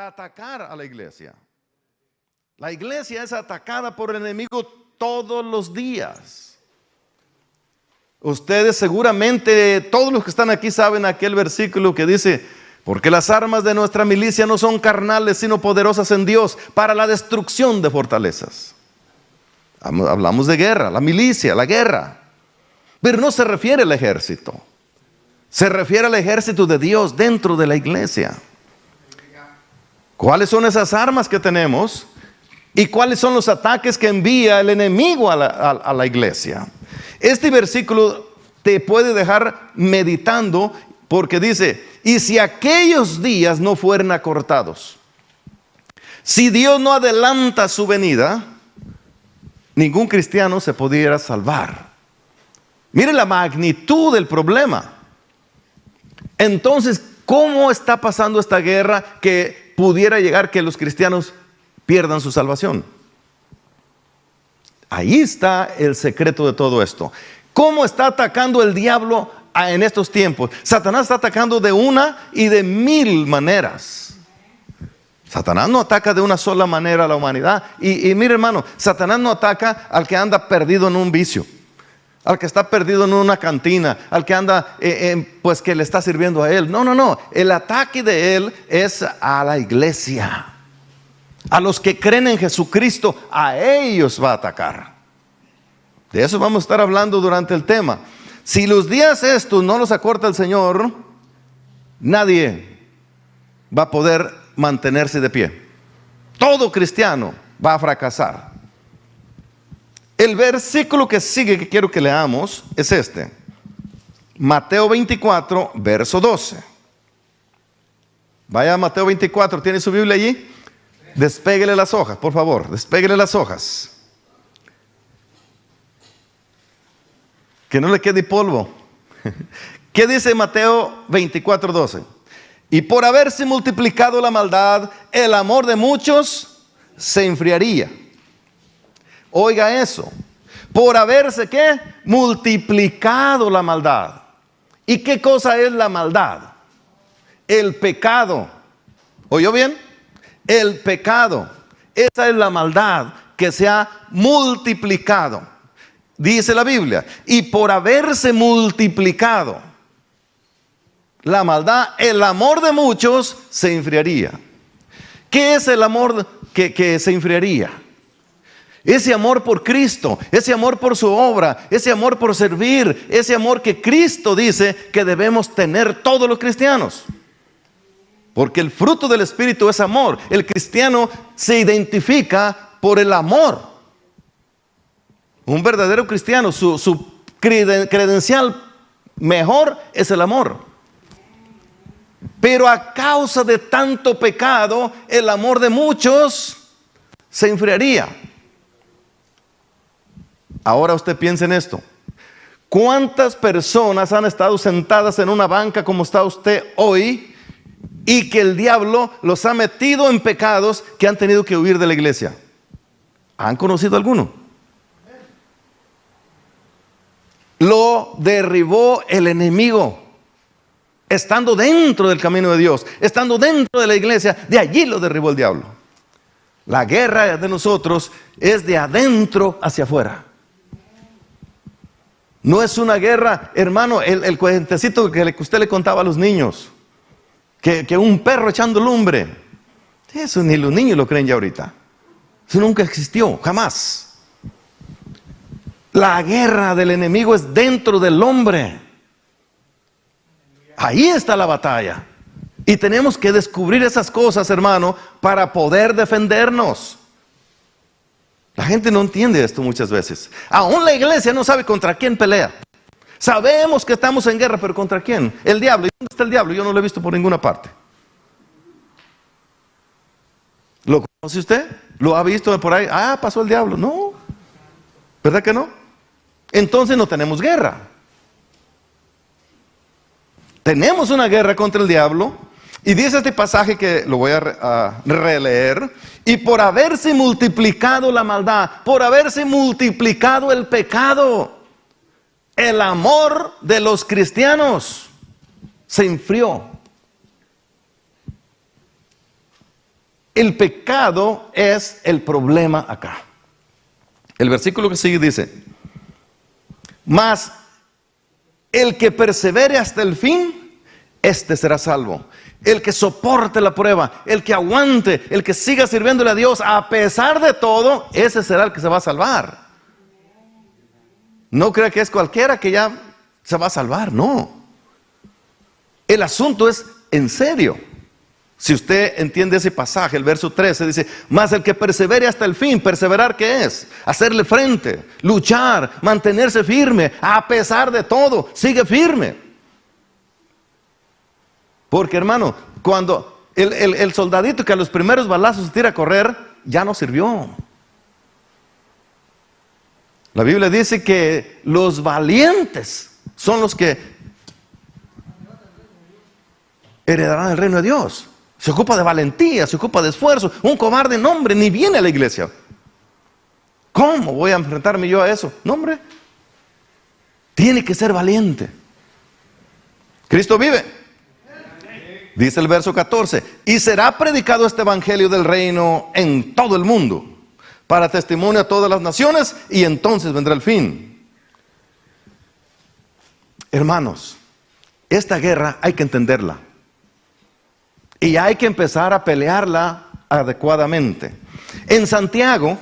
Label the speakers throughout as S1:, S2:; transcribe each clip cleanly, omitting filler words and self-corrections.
S1: atacar a la iglesia. La iglesia es atacada por el enemigo todos los días. Ustedes seguramente, todos los que están aquí saben aquel versículo que dice: porque las armas de nuestra milicia no son carnales, sino poderosas en Dios para la destrucción de fortalezas. Hablamos de guerra, la milicia, la guerra. Pero no se refiere al ejército. Se refiere al ejército de Dios dentro de la iglesia. ¿Cuáles son esas armas que tenemos? ¿Y cuáles son los ataques que envía el enemigo a la iglesia? Este versículo te puede dejar meditando, porque dice: y si aquellos días no fueran acortados, si Dios no adelanta su venida, ningún cristiano se pudiera salvar. Mire la magnitud del problema. Entonces, ¿cómo está pasando esta guerra que pudiera llegar que los cristianos pierdan su salvación? Ahí está el secreto de todo esto. ¿Cómo está atacando el diablo en estos tiempos? Satanás está atacando de una y de mil maneras. Satanás no ataca de una sola manera a la humanidad. Y mire, hermano, Satanás no ataca al que anda perdido en un vicio, al que está perdido en una cantina, al que anda pues que le está sirviendo a él. No. El ataque de él es a la iglesia. A los que creen en Jesucristo, a ellos va a atacar. De eso vamos a estar hablando durante el tema. Si los días estos no los acorta el Señor, nadie va a poder mantenerse de pie. Todo cristiano va a fracasar. El versículo que sigue, que quiero que leamos, es este: Mateo 24, verso 12. Vaya a Mateo 24, ¿tiene su Biblia allí? Despéguele las hojas, por favor, despéguele las hojas. Que no le quede polvo. ¿Qué dice Mateo 24, 12? Y por haberse multiplicado la maldad, el amor de muchos se enfriaría. Oiga eso. Por haberse, ¿qué? Multiplicado la maldad. ¿Y qué cosa es la maldad? El pecado. ¿Oyó bien? El pecado. Esa es la maldad que se ha multiplicado. Dice la Biblia: y por haberse multiplicado la maldad, el amor de muchos se enfriaría. ¿Qué es el amor que se enfriaría? Ese amor por Cristo, ese amor por su obra, ese amor por servir, ese amor que Cristo dice que debemos tener todos los cristianos. Porque el fruto del Espíritu es amor. El cristiano se identifica por el amor. Un verdadero cristiano, su credencial mejor es el amor. Pero a causa de tanto pecado, el amor de muchos se enfriaría. Ahora usted piense en esto: ¿cuántas personas han estado sentadas en una banca como está usted hoy, y que el diablo los ha metido en pecados que han tenido que huir de la iglesia? ¿Han conocido alguno? Lo derribó el enemigo, estando dentro del camino de Dios, estando dentro de la iglesia. De allí lo derribó el diablo. La guerra de nosotros es de adentro hacia afuera. No es una guerra, hermano, el cuentecito que usted le contaba a los niños, que un perro echando lumbre. Eso ni los niños lo creen ya ahorita. Eso nunca existió, jamás. La guerra del enemigo es dentro del hombre. Ahí está la batalla. Y tenemos que descubrir esas cosas, hermano, para poder defendernos. La gente no entiende esto muchas veces. Aún la iglesia no sabe contra quién pelea. Sabemos que estamos en guerra, pero ¿contra quién? El diablo. ¿Y dónde está el diablo? Yo no lo he visto por ninguna parte. ¿Lo conoce usted? ¿Lo ha visto por ahí? Ah, pasó el diablo. No. ¿Verdad que no? Entonces no tenemos guerra. Tenemos una guerra contra el diablo. Y dice este pasaje, que lo voy a releer: y por haberse multiplicado la maldad, por haberse multiplicado el pecado, el amor de los cristianos se enfrió. el pecado es el problema acá. El versículo que sigue dice: mas el que persevere hasta el fin, este será salvo. El que soporte la prueba, el que aguante, el que siga sirviéndole a Dios a pesar de todo, ese será el que se va a salvar. No crea que es cualquiera que ya se va a salvar, no. El asunto es en serio. Si usted entiende ese pasaje, el verso 13 dice: mas el que persevere hasta el fin. ¿Perseverar qué es? Hacerle frente, luchar, mantenerse firme, a pesar de todo, sigue firme. Porque, hermano, cuando el soldadito que a los primeros balazos se tira a correr, ya no sirvió. La Biblia dice que los valientes son los que heredarán el reino de Dios. Se ocupa de valentía, se ocupa de esfuerzo. Un cobarde, no, hombre, ni viene a la iglesia. ¿Cómo voy a enfrentarme yo a eso? No, hombre, tiene que ser valiente. Cristo vive. Dice el verso 14: y será predicado este evangelio del reino en todo el mundo, para testimonio a todas las naciones, y entonces vendrá el fin. Hermanos, esta guerra hay que entenderla. Y hay que empezar a pelearla adecuadamente. En Santiago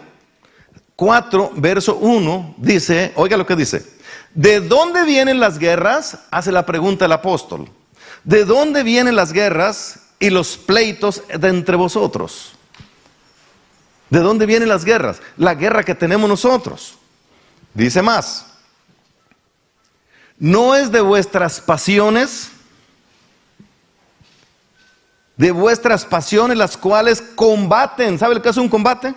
S1: 4, verso 1, dice, oiga lo que dice: ¿de dónde vienen las guerras? Hace la pregunta el apóstol. ¿De dónde vienen las guerras y los pleitos de entre vosotros? ¿De dónde vienen las guerras? La guerra que tenemos nosotros. Dice más: ¿no es de vuestras pasiones? De vuestras pasiones las cuales combaten. ¿Sabe lo que es un combate?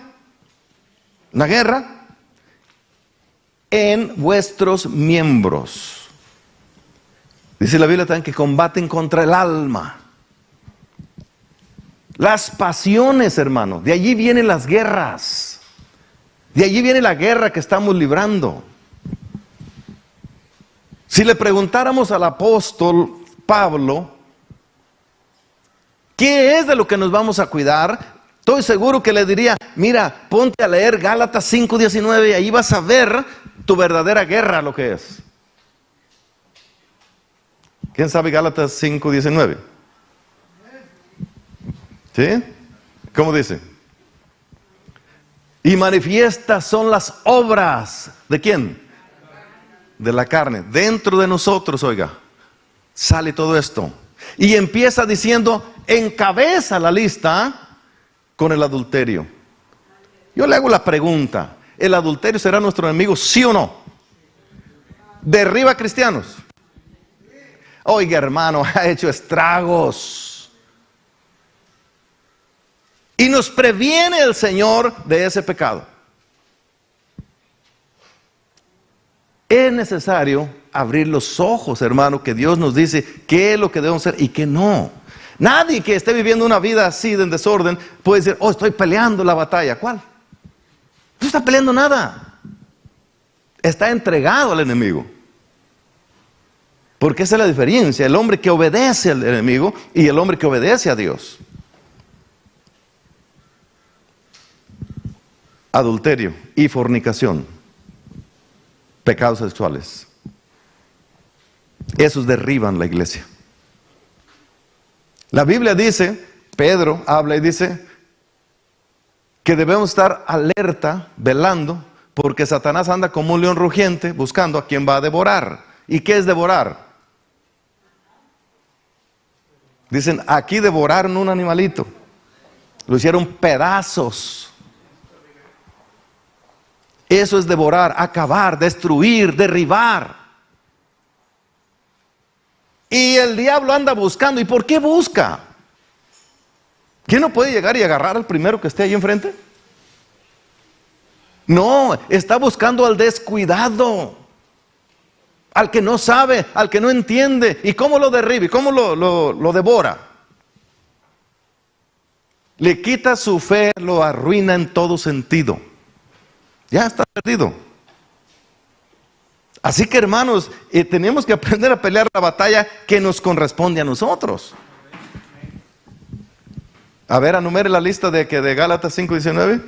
S1: Una guerra. En vuestros miembros. Dice la Biblia también que combaten contra el alma. Las pasiones, hermano, de allí vienen las guerras. De allí viene la guerra que estamos librando. Si le preguntáramos al apóstol Pablo, ¿qué es de lo que nos vamos a cuidar? Estoy seguro que le diría: mira, ponte a leer Gálatas 5:19 y ahí vas a ver tu verdadera guerra, lo que es. ¿Quién sabe Gálatas 5:19? ¿Sí? ¿Cómo dice? Y manifiestas son las obras. ¿De quién? De la carne. Dentro de nosotros, oiga, sale todo esto. Y empieza diciendo, encabeza la lista con el adulterio. Yo le hago la pregunta: ¿el adulterio será nuestro enemigo, sí o no? ¿Derriba cristianos? Oiga, hermano, ha hecho estragos. Y nos previene el Señor de ese pecado. Es necesario abrir los ojos, hermano, que Dios nos dice qué es lo que debemos hacer y qué no. Nadie que esté viviendo una vida así de desorden puede decir: oh, estoy peleando la batalla. ¿Cuál? No está peleando nada. Está entregado al enemigo. Porque esa es la diferencia: el hombre que obedece al enemigo y el hombre que obedece a Dios. Adulterio y fornicación, pecados sexuales, esos derriban la iglesia. La Biblia dice, Pedro habla y dice que debemos estar alerta, velando, porque Satanás anda como un león rugiente buscando a quien va a devorar. ¿Y qué es devorar? Dicen, aquí devoraron un animalito, lo hicieron pedazos. Eso es devorar, acabar, destruir, derribar. Y el diablo anda buscando. ¿Y por qué busca? ¿Quién no puede llegar y agarrar al primero que esté ahí enfrente? No, está buscando al descuidado, al que no sabe, al que no entiende. ¿Y cómo lo derriba? ¿Y cómo lo devora? Le quita su fe, lo arruina en todo sentido. Ya está perdido. Así que, hermanos, tenemos que aprender a pelear la batalla que nos corresponde a nosotros. A ver, enumere la lista de Gálatas 5:19.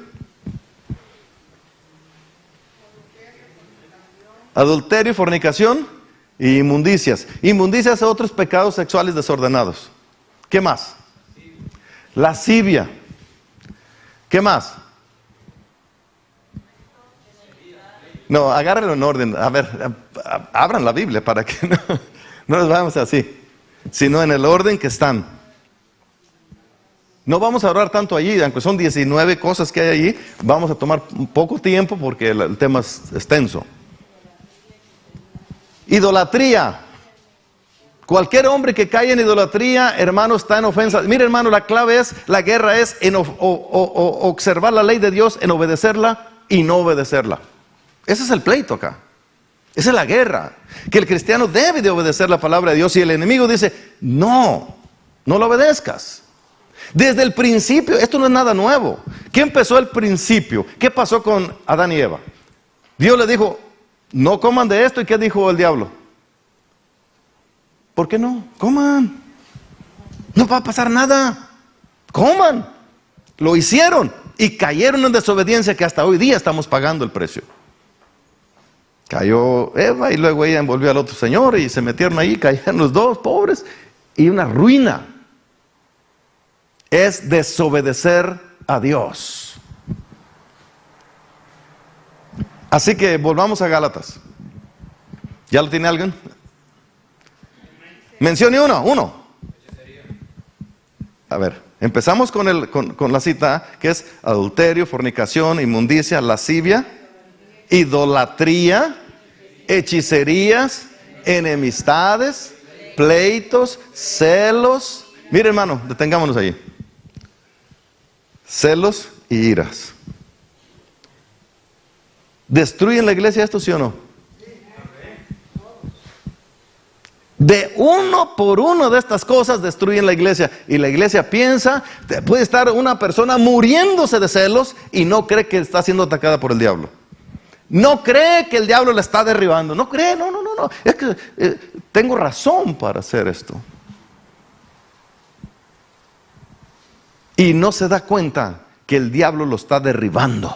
S1: Adulterio, fornicación y inmundicias. Inmundicias son otros pecados sexuales desordenados. ¿Qué más? Lascivia. ¿Qué más? No, agárrenlo en orden. A ver, abran la Biblia para que no nos vayamos así, sino en el orden que están. No vamos a hablar tanto allí, aunque son 19 cosas que hay allí. Vamos a tomar un poco tiempo porque el tema es extenso. Idolatría. Cualquier hombre que cae en idolatría, hermano, está en ofensa. Mire, hermano, la guerra es en observar la ley de Dios, en obedecerla y no obedecerla. Ese es el pleito acá. Esa es la guerra. Que el cristiano debe de obedecer la palabra de Dios y el enemigo dice, no lo obedezcas. Desde el principio, esto no es nada nuevo. ¿Qué empezó el principio? ¿Qué pasó con Adán y Eva? Dios le dijo, no coman de esto. ¿Y qué dijo el diablo? ¿Por qué no? Coman. No va a pasar nada. Coman. Lo hicieron y cayeron en desobediencia que hasta hoy día estamos pagando el precio. Cayó Eva y luego ella envolvió al otro señor y se metieron ahí, cayeron los dos pobres y una ruina. Es desobedecer a Dios. Así que volvamos a Gálatas. ¿Ya lo tiene alguien? Mencione uno. A ver, empezamos con la cita que es adulterio, fornicación, inmundicia, lascivia, idolatría, hechicerías, enemistades, pleitos, celos. Mire, hermano, detengámonos ahí. Celos y iras. ¿Destruyen la iglesia esto, sí o no? De uno por uno de estas cosas destruyen la iglesia. Y la iglesia piensa, puede estar una persona muriéndose de celos y no cree que está siendo atacada por el diablo. No cree que el diablo la está derribando. No cree, no. Es que tengo razón para hacer esto. Y no se da cuenta que el diablo lo está derribando.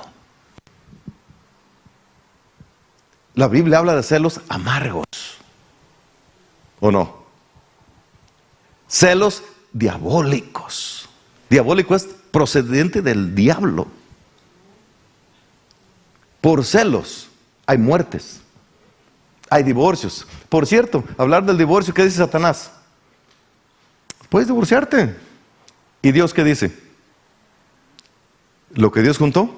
S1: La Biblia habla de celos amargos. ¿O no? Celos diabólicos. Diabólico es procedente del diablo. Por celos hay muertes, hay divorcios. Por cierto, hablar del divorcio, ¿qué dice Satanás? Puedes divorciarte. ¿Y Dios qué dice? Lo que Dios juntó,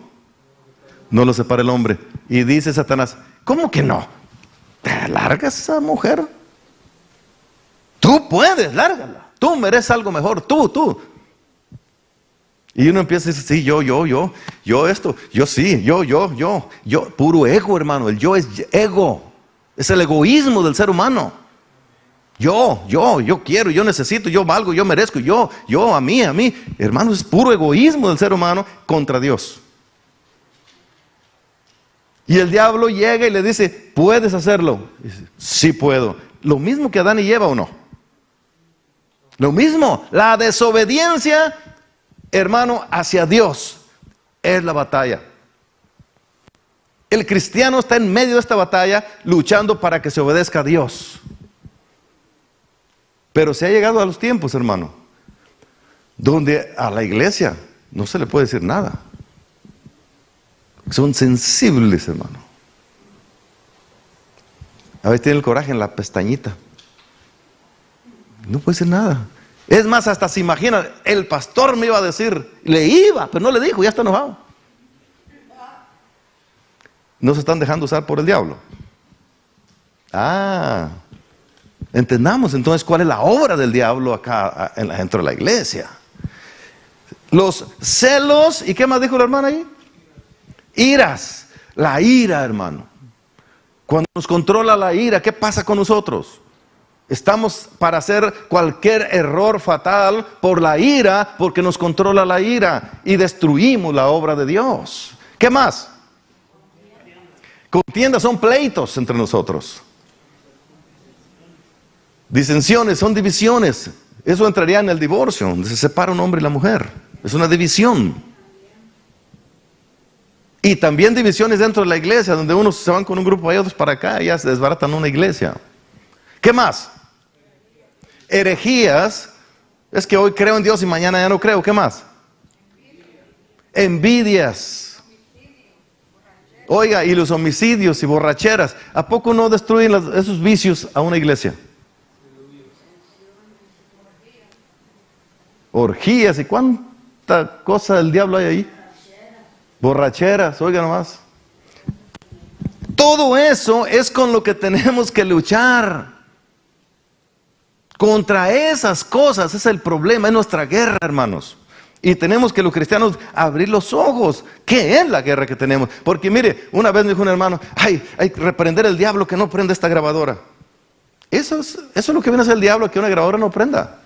S1: no lo separa el hombre. Y dice Satanás, ¿cómo que no? ¿Te largas esa mujer? Tú puedes, lárgala. Tú mereces algo mejor, tú. Y uno empieza a decir, sí, yo esto, yo sí, yo. Puro ego, hermano. El yo es ego. Es el egoísmo del ser humano. Yo quiero, yo necesito, yo valgo, yo merezco, yo, a mí. Hermano, es puro egoísmo del ser humano contra Dios. Y el diablo llega y le dice, ¿puedes hacerlo? Y dice, sí puedo. Lo mismo que Adán y Eva, ¿o no? Lo mismo, la desobediencia, hermano, hacia Dios es la batalla. El cristiano está en medio de esta batalla luchando para que se obedezca a Dios. Pero se ha llegado a los tiempos, hermano, donde a la iglesia no se le puede decir nada. Son sensibles, hermano. A veces tiene el coraje en la pestañita. No puede decir nada. Es más, hasta se imagina, el pastor me iba a decir, pero no le dijo, ya está enojado. No se están dejando usar por el diablo. Entendamos entonces cuál es la obra del diablo acá dentro de la iglesia. Los celos, ¿y qué más dijo la hermana ahí? Iras, la ira, hermano. Cuando nos controla la ira, ¿qué pasa con nosotros? Estamos para hacer cualquier error fatal por la ira, porque nos controla la ira y destruimos la obra de Dios. ¿Qué más? Contiendas son pleitos entre nosotros. Disensiones son divisiones. Eso entraría en el divorcio, donde se separa un hombre y la mujer. Es una división. Y también divisiones dentro de la iglesia, donde unos se van con un grupo y otros para acá, y ya se desbaratan una iglesia. ¿Qué más? Herejías. Es que hoy creo en Dios y mañana ya no creo. ¿Qué más? Envidias. Oiga, y los homicidios y borracheras. ¿A poco no destruyen esos vicios a una iglesia? Orgías. ¿Y cuánta cosa del diablo hay ahí? Borracheras, oiga nomás. Todo eso es con lo que tenemos que luchar. Contra esas cosas es el problema, es nuestra guerra, hermanos. Y tenemos que los cristianos abrir los ojos. ¿Qué es la guerra que tenemos? Porque mire, una vez me dijo un hermano, hay que reprender el diablo que no prenda esta grabadora. Eso es lo que viene a hacer el diablo, que una grabadora no prenda.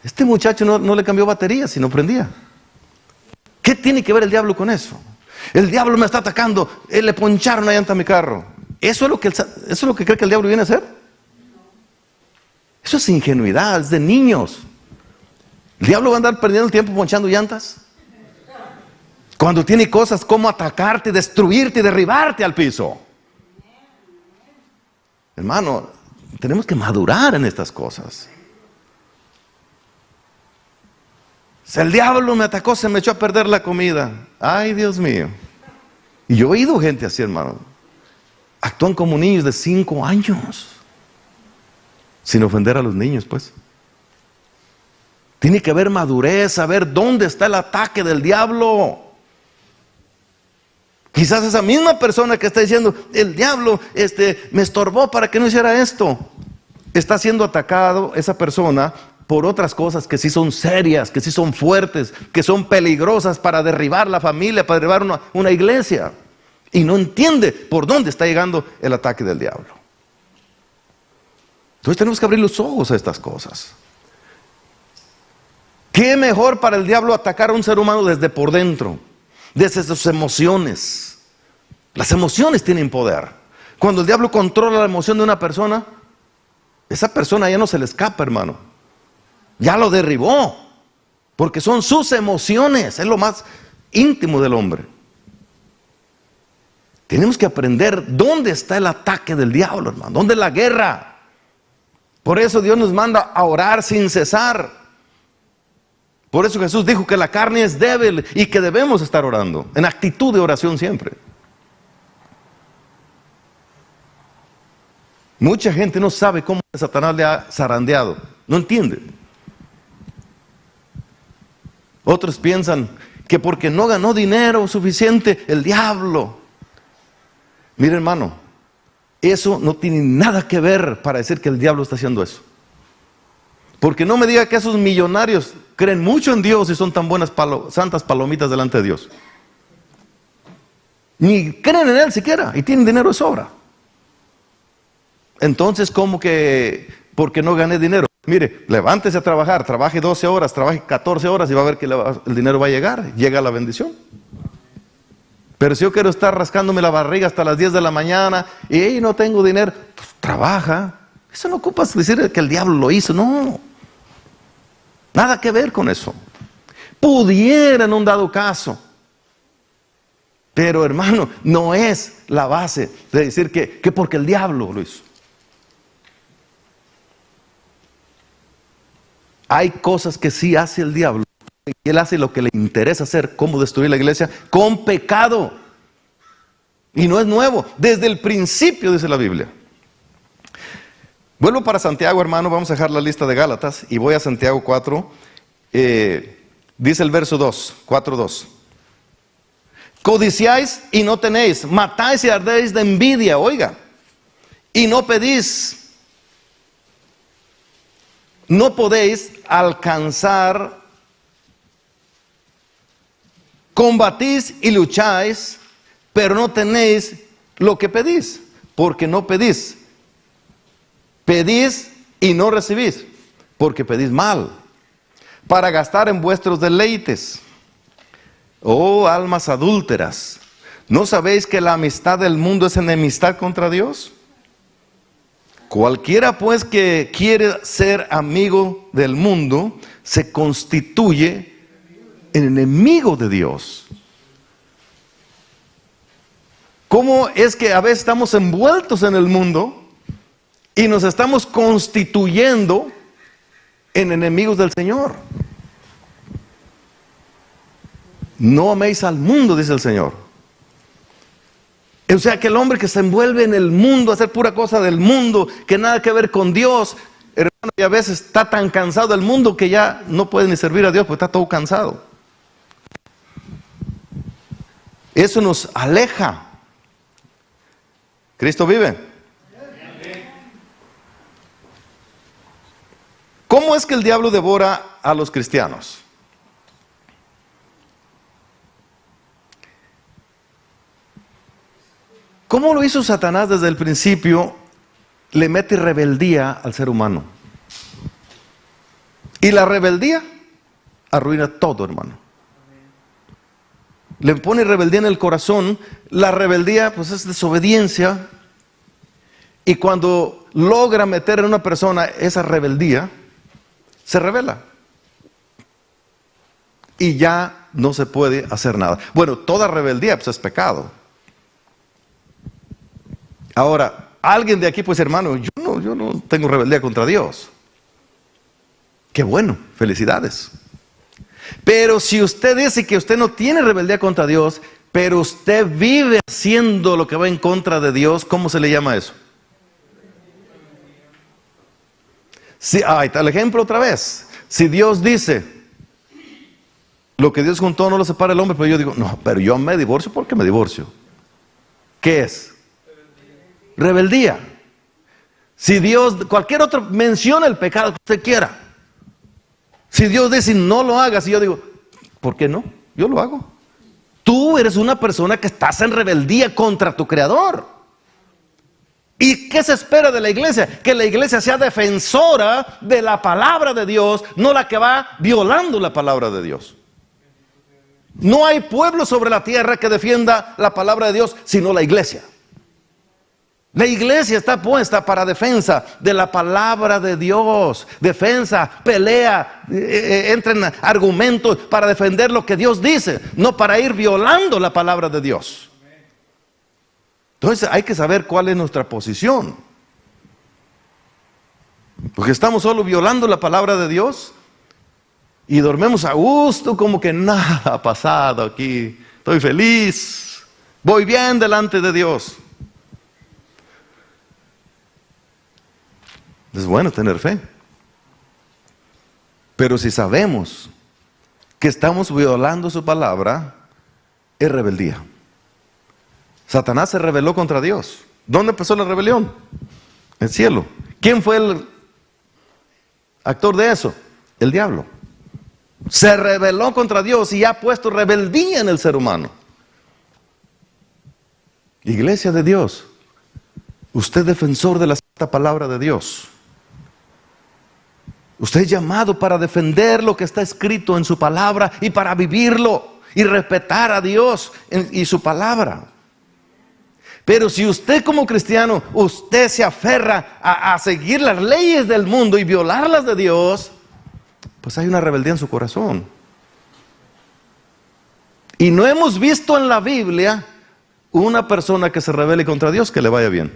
S1: Este muchacho no le cambió batería si no prendía. ¿Qué tiene que ver el diablo con eso? El diablo me está atacando, le poncharon una llanta a mi carro. ¿Eso es lo que cree que el diablo viene a hacer? Eso es ingenuidad, es de niños. ¿El diablo va a andar perdiendo el tiempo ponchando llantas? Cuando tiene cosas como atacarte, destruirte y derribarte al piso. Hermano, tenemos que madurar en estas cosas. Si el diablo me atacó, se me echó a perder la comida. Ay, Dios mío. Y yo he oído gente así, hermano. Actúan como niños de 5 años. Sin ofender a los niños, pues. Tiene que haber madurez, saber dónde está el ataque del diablo. Quizás esa misma persona que está diciendo, el diablo me estorbó para que no hiciera esto, está siendo atacado esa persona por otras cosas que sí son serias, que sí son fuertes, que son peligrosas para derribar la familia, para derribar una iglesia. Y no entiende por dónde está llegando el ataque del diablo. Entonces tenemos que abrir los ojos a estas cosas. ¿Qué mejor para el diablo atacar a un ser humano desde por dentro? Desde sus emociones. Las emociones tienen poder. Cuando el diablo controla la emoción de una persona, esa persona ya no se le escapa, hermano. Ya lo derribó. Porque son sus emociones. Es lo más íntimo del hombre. Tenemos que aprender dónde está el ataque del diablo, hermano. ¿Dónde es la guerra? Por eso Dios nos manda a orar sin cesar. Por eso Jesús dijo que la carne es débil y que debemos estar orando, en actitud de oración siempre. Mucha gente no sabe cómo Satanás le ha zarandeado, no entiende. Otros piensan que porque no ganó dinero suficiente, el diablo. Mire, hermano, eso no tiene nada que ver para decir que el diablo está haciendo eso. Porque no me diga que esos millonarios creen mucho en Dios y son tan buenas santas palomitas delante de Dios. Ni creen en Él siquiera y tienen dinero de sobra. Entonces, ¿cómo que porque no gané dinero? Mire, levántese a trabajar, trabaje 12 horas, trabaje 14 horas y va a ver que el dinero va a llegar, llega la bendición. Pero si yo quiero estar rascándome la barriga hasta las 10 de la mañana y no tengo dinero, pues trabaja. Eso no ocupas decir que el diablo lo hizo, no. Nada que ver con eso. Pudiera en un dado caso. Pero hermano, no es la base de decir que porque el diablo lo hizo. Hay cosas que sí hace el diablo. Y él hace lo que le interesa hacer, cómo destruir la iglesia, con pecado. Y no es nuevo, desde el principio dice la Biblia. Vuelvo para Santiago, hermano, vamos a dejar la lista de Gálatas y voy a Santiago 4. Dice el verso 2, 4:2. Codiciáis y no tenéis, matáis y ardéis de envidia, oiga, y no pedís. No podéis alcanzar, combatís y lucháis, pero no tenéis lo que pedís, porque no pedís. Pedís y no recibís, porque pedís mal, para gastar en vuestros deleites. Oh, almas adúlteras, ¿no sabéis que la amistad del mundo es enemistad contra Dios? Cualquiera pues que quiere ser amigo del mundo se constituye en enemigo de Dios. ¿Cómo es que a veces estamos envueltos en el mundo y nos estamos constituyendo en enemigos del Señor? No améis al mundo, dice el Señor. O sea, que el hombre que se envuelve en el mundo, a hacer pura cosa del mundo, que nada que ver con Dios, hermano, y a veces está tan cansado del mundo que ya no puede ni servir a Dios porque está todo cansado. Eso nos aleja. ¿Cristo vive? ¿Cómo es que el diablo devora a los cristianos? ¿Cómo lo hizo Satanás desde el principio? Le mete rebeldía al ser humano. Y la rebeldía arruina todo, hermano. Le pone rebeldía en el corazón. La rebeldía pues es desobediencia. Y cuando logra meter en una persona esa rebeldía, se rebela. Y ya no se puede hacer nada. Bueno, toda rebeldía pues es pecado. Ahora, alguien de aquí pues hermano, yo no tengo rebeldía contra Dios. Qué bueno, felicidades. Pero si usted dice que usted no tiene rebeldía contra Dios, pero usted vive haciendo lo que va en contra de Dios, ¿cómo se le llama eso? Sí, ahí está el ejemplo otra vez. Si Dios dice, lo que Dios juntó no lo separa el hombre, pero yo digo, no, pero yo me divorcio porque me divorcio. ¿Qué es? Rebeldía. Si Dios, cualquier otro, menciona el pecado que usted quiera. Si Dios dice no lo hagas, y yo digo, ¿por qué no? Yo lo hago. Tú eres una persona que estás en rebeldía contra tu Creador. ¿Y qué se espera de la iglesia? Que la iglesia sea defensora de la palabra de Dios, no la que va violando la palabra de Dios. No hay pueblo sobre la tierra que defienda la palabra de Dios, sino la iglesia. La iglesia está puesta para defensa de la palabra de Dios. Defensa, pelea, entra en argumentos para defender lo que Dios dice, no para ir violando la palabra de Dios. Entonces hay que saber cuál es nuestra posición. Porque estamos solo violando la palabra de Dios y dormimos a gusto como que nada ha pasado aquí. Estoy feliz, voy bien delante de Dios. Es bueno tener fe. Pero si sabemos que estamos violando su palabra, es rebeldía. Satanás se rebeló contra Dios. ¿Dónde empezó la rebelión? En el cielo. ¿Quién fue el actor de eso? El diablo. Se rebeló contra Dios y ha puesto rebeldía en el ser humano. Iglesia de Dios, usted es defensor de la santa palabra de Dios. Usted es llamado para defender lo que está escrito en su palabra y para vivirlo y respetar a Dios y su palabra. Pero si usted como cristiano, usted se aferra a seguir las leyes del mundo y violarlas de Dios, pues hay una rebeldía en su corazón. Y no hemos visto en la Biblia una persona que se rebele contra Dios que le vaya bien.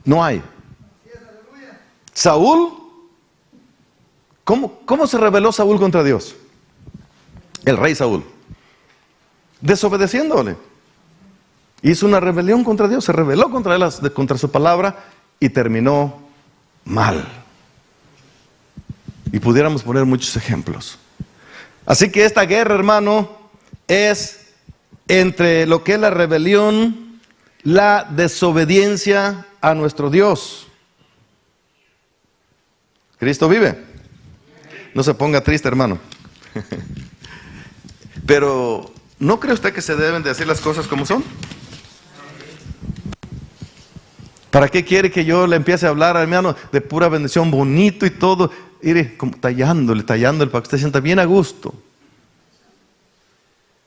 S1: No hay. Saúl, ¿cómo se rebeló Saúl contra Dios? El rey Saúl, desobedeciéndole. Hizo una rebelión contra Dios, se rebeló contra él, contra su palabra y terminó mal. Y pudiéramos poner muchos ejemplos. Así que esta guerra, hermano, es entre lo que es la rebelión, la desobediencia a nuestro Dios. ¿Cristo vive? No se ponga triste, hermano. Pero, ¿no cree usted que se deben de decir las cosas como son? ¿Para qué quiere que yo le empiece a hablar, hermano, de pura bendición, bonito y todo? Mire, como tallándole para que usted se sienta bien a gusto.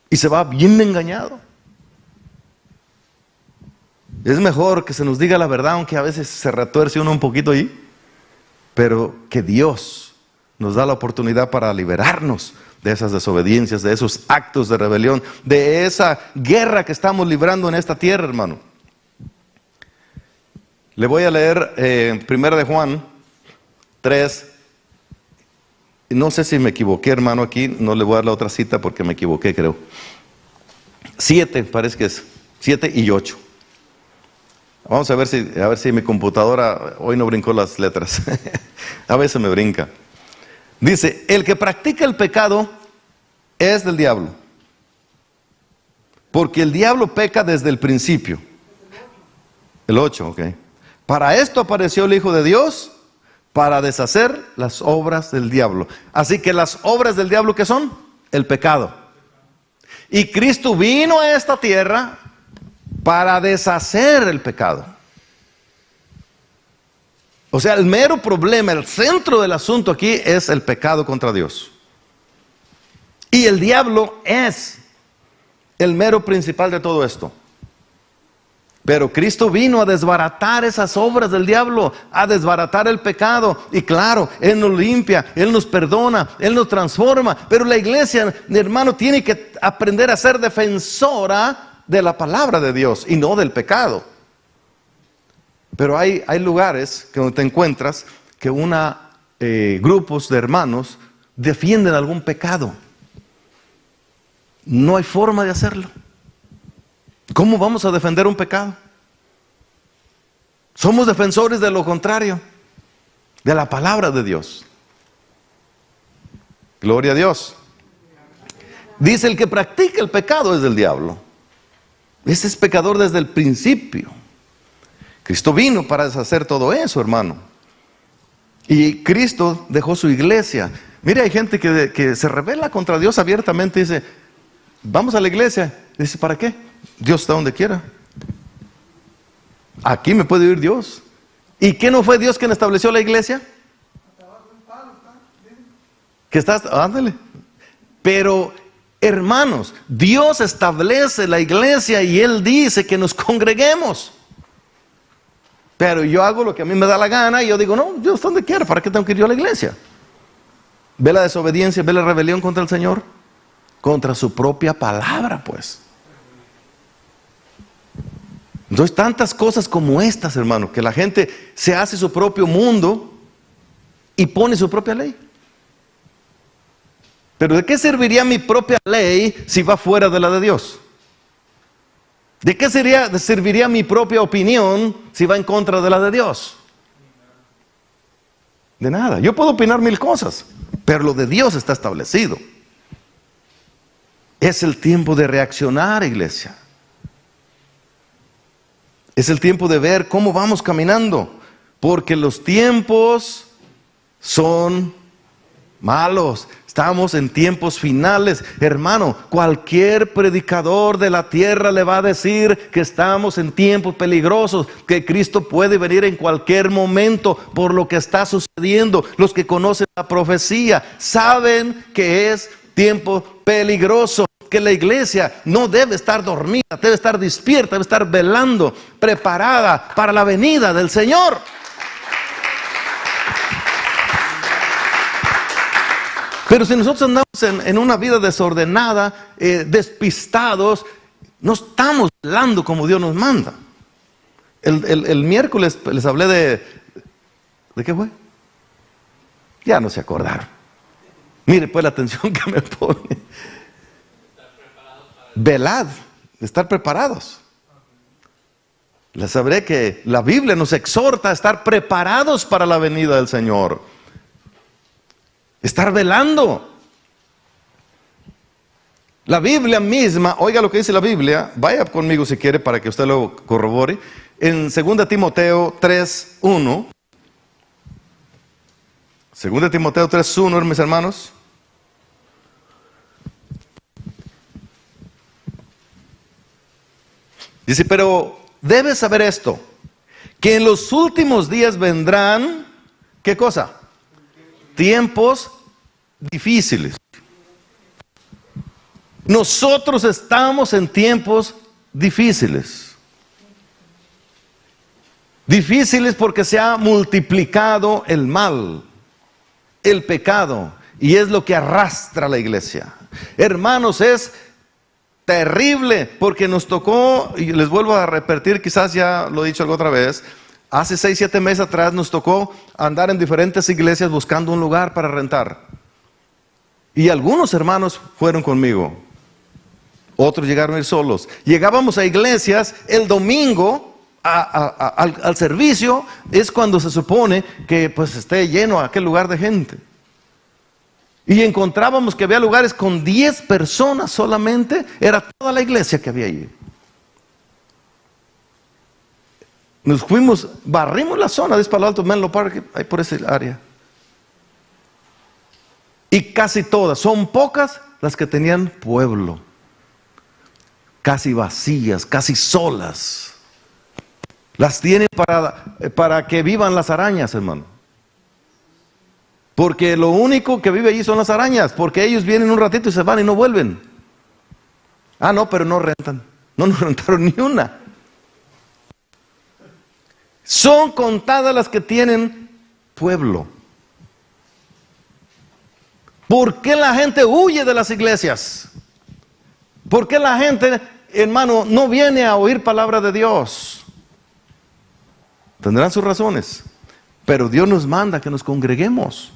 S1: Y se va bien engañado. Es mejor que se nos diga la verdad, aunque a veces se retuerce uno un poquito ahí. Pero que Dios nos da la oportunidad para liberarnos de esas desobediencias, de esos actos de rebelión, de esa guerra que estamos librando en esta tierra, hermano. Le voy a leer 1 de Juan 3. No sé si me equivoqué, hermano, aquí. No le voy a dar la otra cita porque me equivoqué, creo. 7, parece que es 7 y 8. Vamos a ver si mi computadora hoy no brincó las letras. A veces me brinca. Dice, el que practica el pecado es del diablo. Porque el diablo peca desde el principio. El 8, ok. Para esto apareció el Hijo de Dios, para deshacer las obras del diablo. Así que las obras del diablo, ¿qué son? El pecado. Y Cristo vino a esta tierra para deshacer el pecado. O sea, el mero problema, el centro del asunto aquí es el pecado contra Dios. Y el diablo es el mero principal de todo esto. Pero Cristo vino a desbaratar esas obras del diablo, a desbaratar el pecado. Y claro, Él nos limpia, Él nos perdona, Él nos transforma. Pero la iglesia, mi hermano, tiene que aprender a ser defensora de la palabra de Dios y no del pecado. Pero hay lugares que donde te encuentras que grupos de hermanos defienden algún pecado. No hay forma de hacerlo. ¿Cómo vamos a defender un pecado? Somos defensores de lo contrario, de la palabra de Dios. Gloria a Dios. Dice, el que practica el pecado es del diablo. Ese es pecador desde el principio. Cristo vino para deshacer todo eso, hermano. Y Cristo dejó su iglesia. Mire, hay gente que se rebela contra Dios abiertamente y dice, vamos a la iglesia. Dice, ¿para qué? Dios está donde quiera. Aquí me puede oír Dios. ¿Y qué no fue Dios quien estableció la iglesia? Que estás, ándale. Pero, hermanos, Dios establece la iglesia y Él dice que nos congreguemos. Pero yo hago lo que a mí me da la gana y yo digo, no, Dios está donde quiera, ¿para qué tengo que ir yo a la iglesia? ¿Ve la desobediencia, ve la rebelión contra el Señor? Contra su propia palabra, pues. Entonces, tantas cosas como estas, hermano, que la gente se hace su propio mundo y pone su propia ley. Pero ¿de qué serviría mi propia ley si va fuera de la de Dios? ¿De qué serviría mi propia opinión si va en contra de la de Dios? De nada. Yo puedo opinar mil cosas, pero lo de Dios está establecido. Es el tiempo de reaccionar, iglesia. Es el tiempo de ver cómo vamos caminando, porque los tiempos son malos. Estamos en tiempos finales. Hermano, cualquier predicador de la tierra le va a decir que estamos en tiempos peligrosos, que Cristo puede venir en cualquier momento por lo que está sucediendo. Los que conocen la profecía saben que es tiempo peligroso, que la iglesia no debe estar dormida, debe estar despierta, debe estar velando, preparada para la venida del Señor. Pero si nosotros andamos en una vida desordenada, despistados, no estamos velando como Dios nos manda. El miércoles les hablé ¿de qué fue? Ya no se acordaron. Mire pues la atención que me pone. Velad, estar preparados. Les sabré que la Biblia nos exhorta a estar preparados para la venida del Señor. Estar velando. La Biblia misma, oiga lo que dice la Biblia, vaya conmigo si quiere para que usted lo corrobore. En 2 Timoteo 3:1. 2 Timoteo 3:1, mis hermanos. Dice, pero debes saber esto, que en los últimos días vendrán, ¿qué cosa? Tiempos difíciles. Nosotros estamos en tiempos difíciles. Difíciles porque se ha multiplicado el mal. el pecado, y es lo que arrastra a la iglesia. Hermanos, es terrible, porque nos tocó, y les vuelvo a repetir, quizás ya lo he dicho alguna otra vez, hace 6, 7 meses atrás nos tocó andar en diferentes iglesias buscando un lugar para rentar. Y algunos hermanos fueron conmigo, otros llegaron a ir solos. Llegábamos a iglesias el domingo al servicio, es cuando se supone que pues esté lleno aquel lugar de gente. Y encontrábamos que había lugares con 10 personas solamente, era toda la iglesia que había allí. Nos fuimos, barrimos la zona de Palo Alto, Menlo Park, ahí por esa área. Y casi todas, son pocas las que tenían pueblo. Casi vacías, casi solas. Las tienen para que vivan las arañas, hermano. Porque lo único que vive allí son las arañas, porque ellos vienen un ratito y se van y no vuelven. Ah, no, pero no rentan. No nos rentaron ni una. Son contadas las que tienen pueblo. ¿Por qué la gente huye de las iglesias? ¿Por qué la gente, hermano, no viene a oír palabra de Dios? Tendrán sus razones, pero Dios nos manda que nos congreguemos.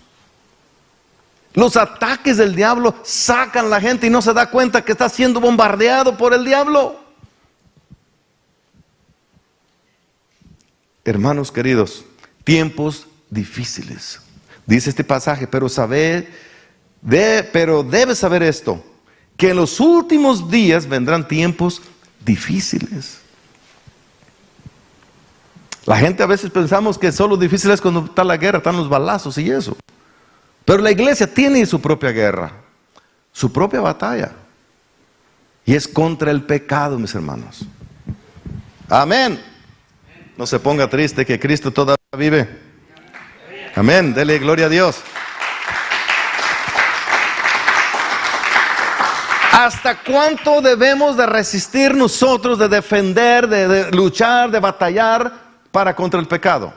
S1: Los ataques del diablo sacan a la gente y no se da cuenta que está siendo bombardeado por el diablo. Hermanos queridos, tiempos difíciles. Dice este pasaje, pero debes saber esto, que en los últimos días vendrán tiempos difíciles. La gente a veces pensamos que solo difícil es cuando está la guerra, están los balazos y eso. Pero la iglesia tiene su propia guerra, su propia batalla. Y es contra el pecado, mis hermanos. Amén. No se ponga triste que Cristo todavía vive. Amén. Dele gloria a Dios. ¿Hasta cuánto debemos de resistir nosotros, de defender, de luchar, de batallar para contra el pecado?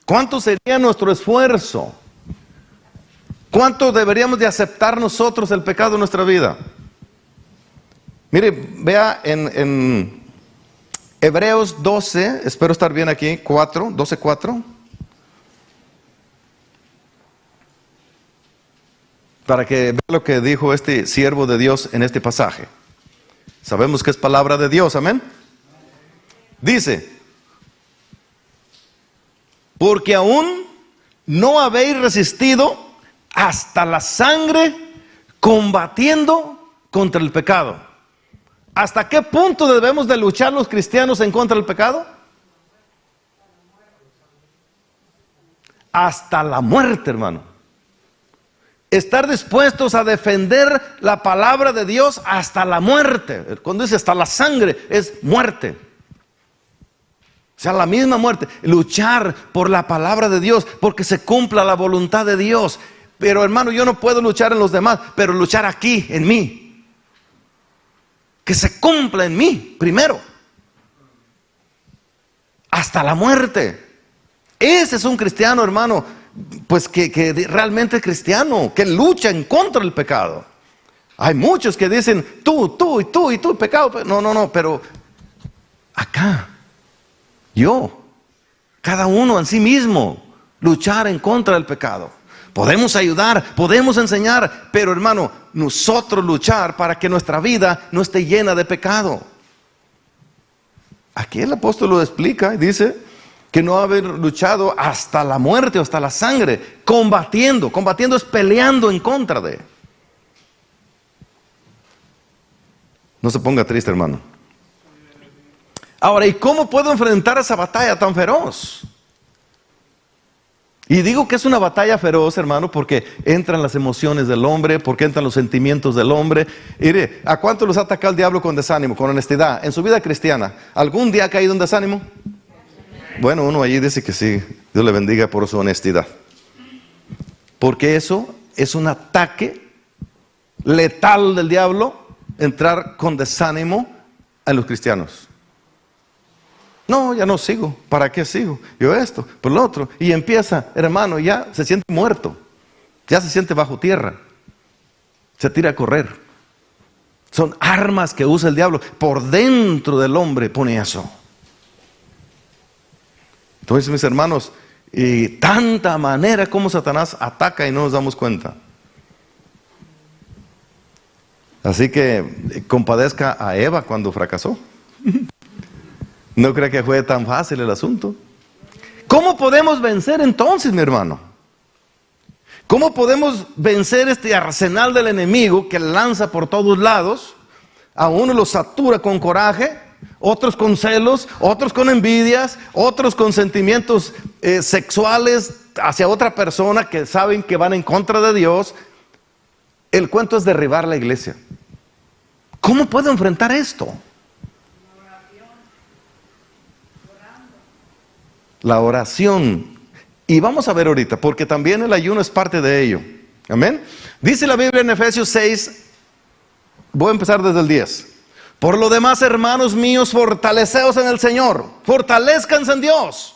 S1: ¿Cuánto sería nuestro esfuerzo? ¿Cuánto deberíamos de aceptar nosotros el pecado en nuestra vida? Mire, vea en Hebreos 12, espero estar bien aquí, 12:4. Para que vea lo que dijo este siervo de Dios en este pasaje. Sabemos que es palabra de Dios, amén. Dice, porque aún no habéis resistido hasta la sangre combatiendo contra el pecado. ¿Hasta qué punto debemos de luchar los cristianos en contra del pecado? Hasta la muerte, hermano. Estar dispuestos a defender la palabra de Dios hasta la muerte. Cuando dice hasta la sangre, es muerte. O sea, la misma muerte. Luchar por la palabra de Dios, porque se cumpla la voluntad de Dios. Pero hermano, yo no puedo luchar en los demás, pero luchar aquí, en mí. Que se cumpla en mí, primero. Hasta la muerte. Ese es un cristiano, hermano, pues que realmente es cristiano, que lucha en contra del pecado. Hay muchos que dicen, tú, pecado. No, pero acá, yo, cada uno en sí mismo, luchar en contra del pecado. Podemos ayudar, podemos enseñar, pero hermano, nosotros luchar para que nuestra vida no esté llena de pecado. Aquí el apóstol lo explica y dice que no haber luchado hasta la muerte o hasta la sangre, combatiendo es peleando en contra de. No se ponga triste, hermano. Ahora, ¿y cómo puedo enfrentar esa batalla tan feroz? Y digo que es una batalla feroz, hermano, porque entran las emociones del hombre, porque entran los sentimientos del hombre. Mire, ¿a cuánto los ha atacado el diablo con desánimo, con honestidad? En su vida cristiana, ¿algún día ha caído en desánimo? Bueno, uno allí dice que sí. Dios le bendiga por su honestidad. Porque eso es un ataque letal del diablo, entrar con desánimo a los cristianos. No, ya no sigo. ¿Para qué sigo? Yo esto, por lo otro. Y empieza, hermano, ya se siente muerto. Ya se siente bajo tierra. Se tira a correr. Son armas que usa el diablo. Por dentro del hombre pone eso. Entonces, mis hermanos, y tanta manera como Satanás ataca y no nos damos cuenta. Así que compadezca a Eva cuando fracasó. No creo que fue tan fácil el asunto. ¿Cómo podemos vencer entonces, mi hermano? ¿Cómo podemos vencer este arsenal del enemigo que lanza por todos lados? A uno lo satura con coraje, otros con celos, otros con envidias, otros con sentimientos sexuales hacia otra persona que saben que van en contra de Dios. El cuento es derribar la iglesia. ¿Cómo puedo enfrentar esto? La oración. Y vamos a ver ahorita, porque también el ayuno es parte de ello. Amén. Dice la Biblia en Efesios 6, voy a empezar desde el 10. Por lo demás, hermanos míos, fortaleceos en el Señor, fortalezcanse en Dios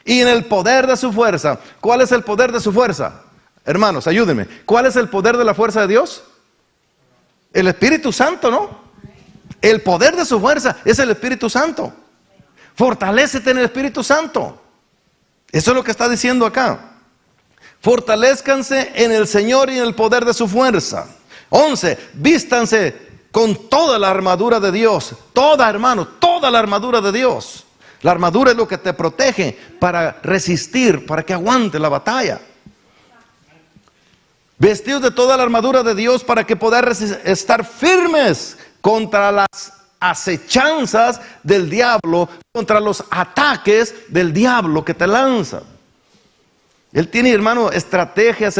S1: y en el poder de su fuerza. ¿Cuál es el poder de su fuerza? Hermanos, ayúdenme. ¿Cuál es el poder de la fuerza de Dios? El Espíritu Santo, ¿no? El poder de su fuerza es el Espíritu Santo. Fortalécete en el Espíritu Santo. Eso es lo que está diciendo acá. Fortalezcanse en el Señor y en el poder de su fuerza. 11. Vístanse con toda la armadura de Dios. Toda, hermano, toda la armadura de Dios. La armadura es lo que te protege para resistir, para que aguante la batalla. Vestidos de toda la armadura de Dios para que podáis estar firmes contra las acechanzas del diablo, contra los ataques del diablo que te lanza. Él tiene, hermano, estrategias,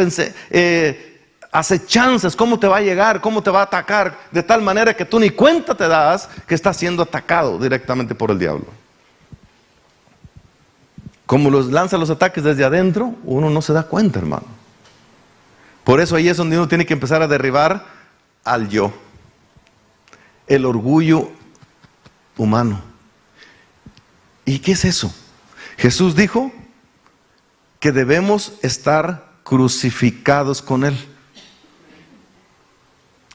S1: acechanzas, cómo te va a llegar, cómo te va a atacar, de tal manera que tú ni cuenta te das que estás siendo atacado directamente por el diablo. Como los lanza los ataques desde adentro, uno no se da cuenta, hermano. Por eso ahí es donde uno tiene que empezar a derribar al yo. El orgullo humano. ¿Y qué es eso? Jesús dijo que debemos estar crucificados con Él.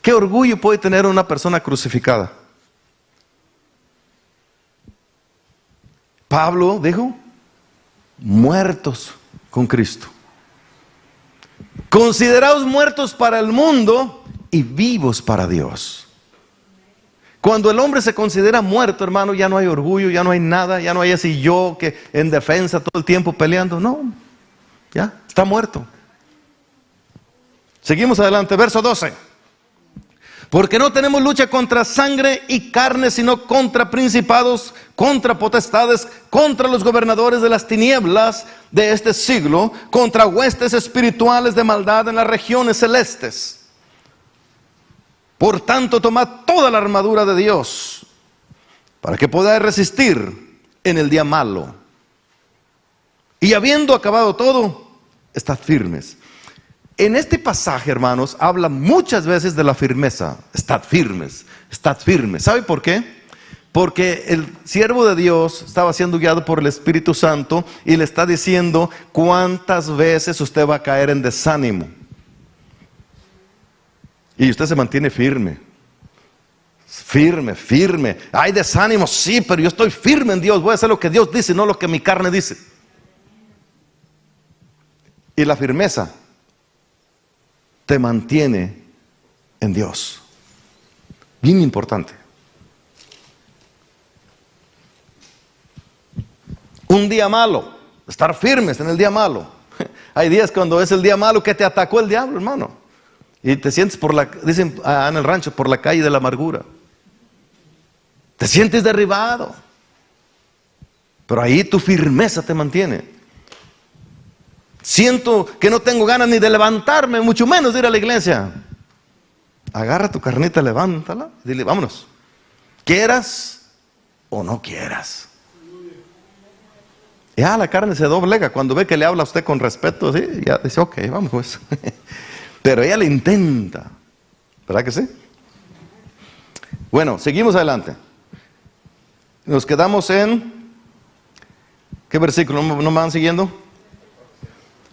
S1: ¿Qué orgullo puede tener una persona crucificada? Pablo dijo, muertos con Cristo. Consideraos muertos para el mundo y vivos para Dios. Cuando el hombre se considera muerto, hermano, ya no hay orgullo, ya no hay nada, ya no hay así yo que en defensa todo el tiempo peleando. No, ya está muerto. Seguimos adelante, verso 12. Porque no tenemos lucha contra sangre y carne, sino contra principados, contra potestades, contra los gobernadores de las tinieblas de este siglo, contra huestes espirituales de maldad en las regiones celestes. Por tanto, tomad toda la armadura de Dios, para que podáis resistir en el día malo. Y habiendo acabado todo, estad firmes. En este pasaje, hermanos, habla muchas veces de la firmeza. Estad firmes, estad firmes. ¿Sabe por qué? Porque el siervo de Dios estaba siendo guiado por el Espíritu Santo y le está diciendo cuántas veces usted va a caer en desánimo. Y usted se mantiene firme. Firme, firme. Hay desánimo, sí, pero yo estoy firme en Dios. Voy a hacer lo que Dios dice, no lo que mi carne dice. Y la firmeza te mantiene en Dios. Bien importante. Un día malo, estar firmes en el día malo. Hay días cuando es el día malo que te atacó el diablo, hermano. Y te sientes dicen en el rancho, por la calle de la amargura. Te sientes derribado. Pero ahí tu firmeza te mantiene. Siento que no tengo ganas ni de levantarme, mucho menos de ir a la iglesia. Agarra tu carnita, levántala, dile, vámonos. Quieras o no quieras. Ya la carne se doblega cuando ve que le habla a usted con respeto, ¿sí? Ya dice, ok, vamos pues. Pero ella le intenta, ¿verdad que sí? Bueno, seguimos adelante. Nos quedamos en ¿Qué versículo? ¿No me van siguiendo?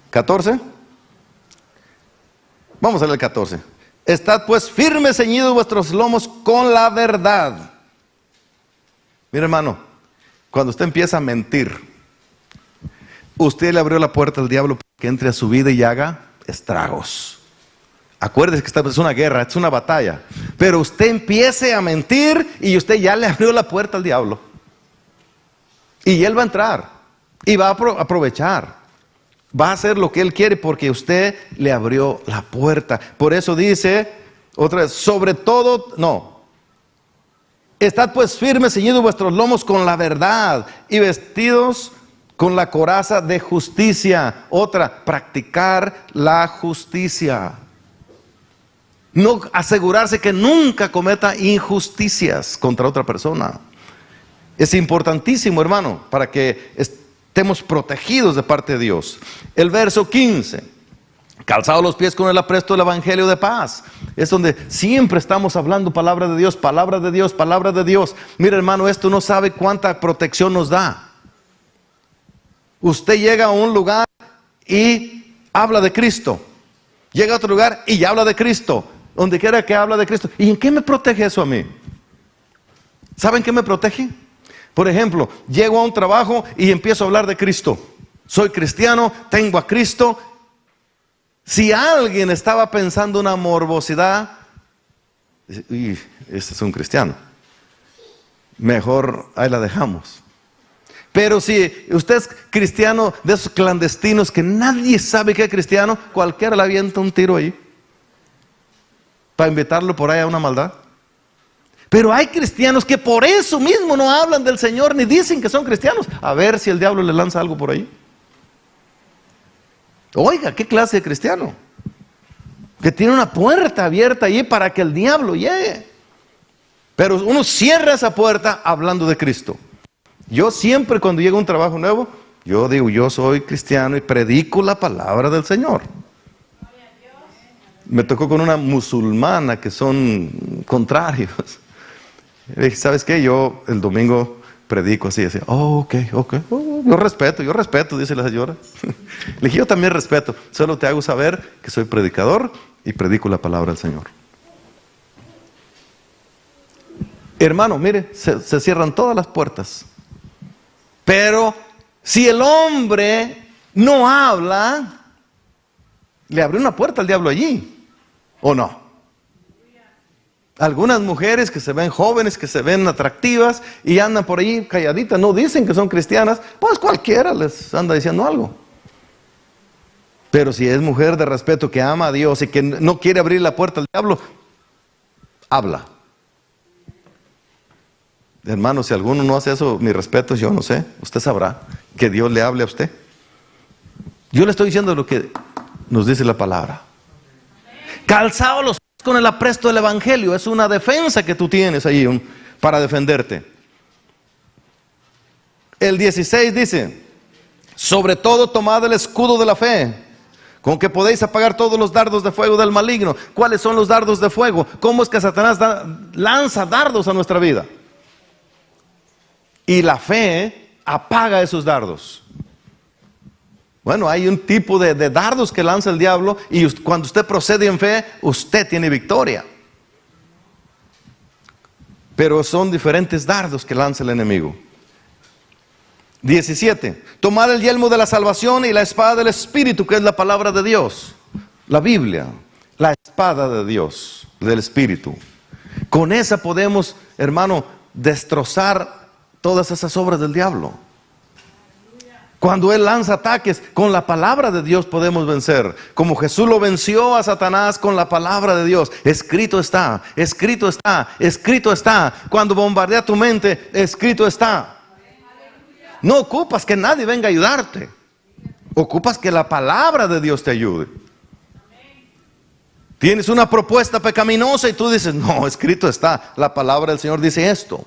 S1: 14. Vamos a leer el 14. Estad pues firmes, ceñidos vuestros lomos con la verdad. Mira, hermano, cuando usted empieza a mentir, usted le abrió la puerta al diablo para que entre a su vida y haga estragos. Acuérdese que esta es una guerra, es una batalla. Pero usted empiece a mentir y usted ya le abrió la puerta al diablo. Y él va a entrar y va a aprovechar. Va a hacer lo que él quiere porque usted le abrió la puerta. Por eso dice, otra vez, sobre todo, no. Estad pues firmes, ceñidos vuestros lomos con la verdad y vestidos con la coraza de justicia. Otra, practicar la justicia. No asegurarse que nunca cometa injusticias contra otra persona. Es importantísimo, hermano, para que estemos protegidos de parte de Dios. El verso 15. Calzados los pies con el apresto del evangelio de paz. Es donde siempre estamos hablando palabra de Dios, palabra de Dios, palabra de Dios. Mira, hermano, esto no sabe cuánta protección nos da. Usted llega a un lugar y habla de Cristo. Llega a otro lugar y habla de Cristo. Donde quiera que habla de Cristo. ¿Y en qué me protege eso a mí? ¿Saben qué me protege? Por ejemplo, llego a un trabajo y empiezo a hablar de Cristo. Soy cristiano, tengo a Cristo. Si alguien estaba pensando una morbosidad, dice, uy, este es un cristiano. Mejor ahí la dejamos. Pero si usted es cristiano de esos clandestinos que nadie sabe que es cristiano, cualquiera le avienta un tiro ahí para invitarlo por ahí a una maldad. Pero hay cristianos que por eso mismo no hablan del Señor ni dicen que son cristianos. A ver si el diablo le lanza algo por ahí. Oiga, ¿qué clase de cristiano? Que tiene una puerta abierta ahí para que el diablo llegue. Pero uno cierra esa puerta hablando de Cristo. Yo siempre cuando llego a un trabajo nuevo, yo digo, yo soy cristiano y predico la palabra del Señor. Me tocó con una musulmana que son contrarios. Le dije, ¿sabes qué? Yo el domingo predico así, oh, ok, yo respeto, dice la señora. Le dije, yo también respeto, solo te hago saber que soy predicador y predico la palabra del Señor. Hermano, mire, se cierran todas las puertas. Pero si el hombre no habla, le abre una puerta al diablo allí, ¿o no? Algunas mujeres que se ven jóvenes, que se ven atractivas y andan por ahí calladitas, no dicen que son cristianas, pues cualquiera les anda diciendo algo. Pero si es mujer de respeto que ama a Dios y que no quiere abrir la puerta al diablo, habla. Hermano, si alguno no hace eso, mi respeto, yo no sé, usted sabrá que Dios le hable a usted. Yo le estoy diciendo lo que nos dice la palabra. Calzados los pies con el apresto del evangelio, es una defensa que tú tienes ahí para defenderte. El 16 dice, sobre todo tomad el escudo de la fe, con que podéis apagar todos los dardos de fuego del maligno. ¿Cuáles son los dardos de fuego? ¿Cómo es que Satanás lanza dardos a nuestra vida? Y la fe apaga esos dardos. Bueno, hay un tipo de dardos que lanza el diablo y cuando usted procede en fe, usted tiene victoria. Pero son diferentes dardos que lanza el enemigo. 17. Tomad el yelmo de la salvación y la espada del Espíritu, que es la palabra de Dios. La Biblia, la espada de Dios, del Espíritu. Con esa podemos, hermano, destrozar todas esas obras del diablo. Cuando él lanza ataques, con la palabra de Dios podemos vencer. Como Jesús lo venció a Satanás con la palabra de Dios. Escrito está, escrito está, escrito está. Cuando bombardea tu mente, escrito está. No ocupas que nadie venga a ayudarte. Ocupas que la palabra de Dios te ayude. Tienes una propuesta pecaminosa y tú dices, no, escrito está. La palabra del Señor dice esto.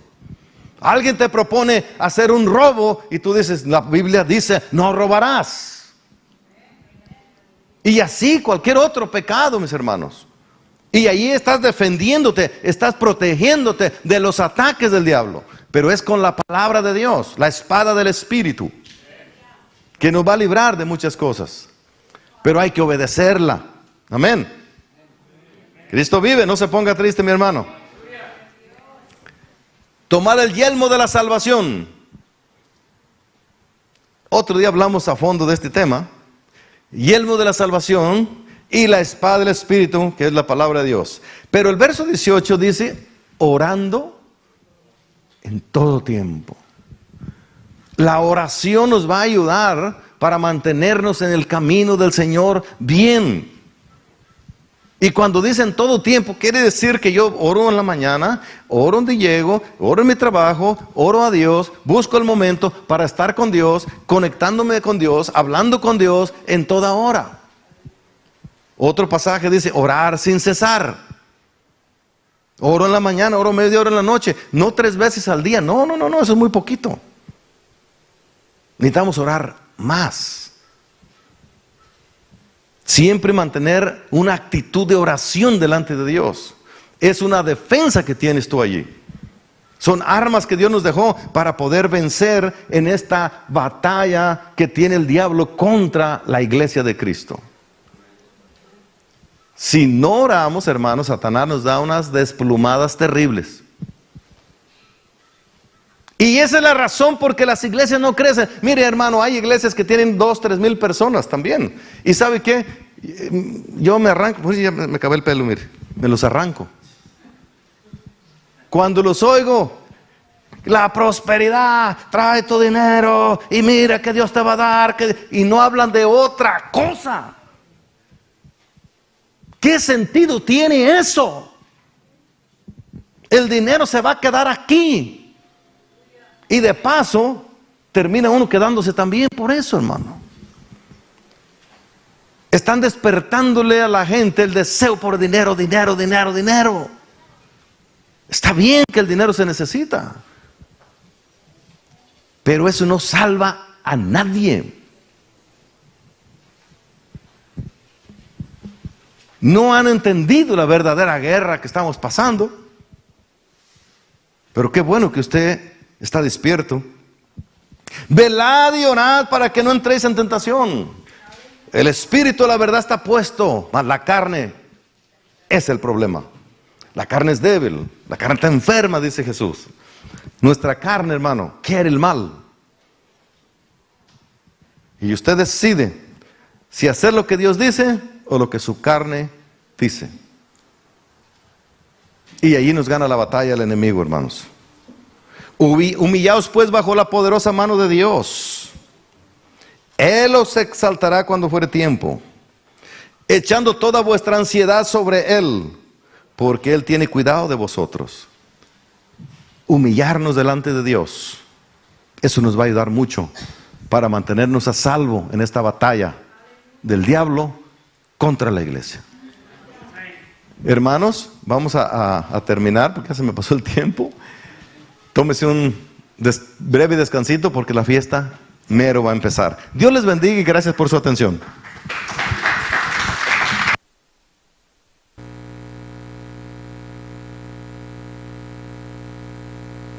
S1: Alguien te propone hacer un robo y tú dices, la Biblia dice, no robarás. Y así cualquier otro pecado, mis hermanos. Y ahí estás defendiéndote, estás protegiéndote de los ataques del diablo. Pero es con la palabra de Dios, la espada del Espíritu. que nos va a librar de muchas cosas. Pero hay que obedecerla. Amén. Cristo vive, no se ponga triste, mi hermano. Tomar el yelmo de la salvación. Otro día hablamos a fondo de este tema. Yelmo de la salvación y la espada del Espíritu, que es la palabra de Dios. Pero el verso 18 dice, orando en todo tiempo. La oración nos va a ayudar para mantenernos en el camino del Señor bien. Y cuando dicen todo tiempo, quiere decir que yo oro en la mañana, oro donde llego, oro en mi trabajo, oro a Dios, busco el momento para estar con Dios, conectándome con Dios, hablando con Dios en toda hora. Otro pasaje dice, orar sin cesar. Oro en la mañana, oro media hora en la noche, no 3 veces al día. No, eso es muy poquito. Necesitamos orar más. Siempre mantener una actitud de oración delante de Dios. Es una defensa que tienes tú allí. Son armas que Dios nos dejó para poder vencer en esta batalla que tiene el diablo contra la iglesia de Cristo. Si no oramos, hermanos, Satanás nos da unas desplumadas terribles. Y esa es la razón por que las iglesias no crecen. Mire, hermano, hay iglesias que tienen 2,000, 3,000 personas también. ¿Y sabe qué? Yo me arranco, pues ya me acabé el pelo, mire, me los arranco. Cuando los oigo, la prosperidad, trae tu dinero y mira que Dios te va a dar, y no hablan de otra cosa. ¿Qué sentido tiene eso? El dinero se va a quedar aquí. Y de paso, termina uno quedándose también por eso, hermano. Están despertándole a la gente el deseo por dinero, dinero, dinero, dinero. Está bien que el dinero se necesita, pero eso no salva a nadie. No han entendido la verdadera guerra que estamos pasando. Pero qué bueno que usted está despierto. Velad y orad para que no entréis en tentación. El espíritu de la verdad está puesto, mas la carne es el problema. La carne es débil, la carne está enferma, dice Jesús. Nuestra carne, hermano, quiere el mal. Y usted decide si hacer lo que Dios dice o lo que su carne dice. Y allí nos gana la batalla el enemigo, hermanos. Humillaos pues bajo la poderosa mano de Dios. Él os exaltará cuando fuere tiempo, echando toda vuestra ansiedad sobre Él, porque Él tiene cuidado de vosotros. Humillarnos delante de Dios, eso nos va a ayudar mucho para mantenernos a salvo en esta batalla del diablo contra la iglesia. Hermanos, vamos a terminar porque ya se me pasó el tiempo. Tómese un breve descansito porque la fiesta mero va a empezar. Dios les bendiga y gracias por su atención.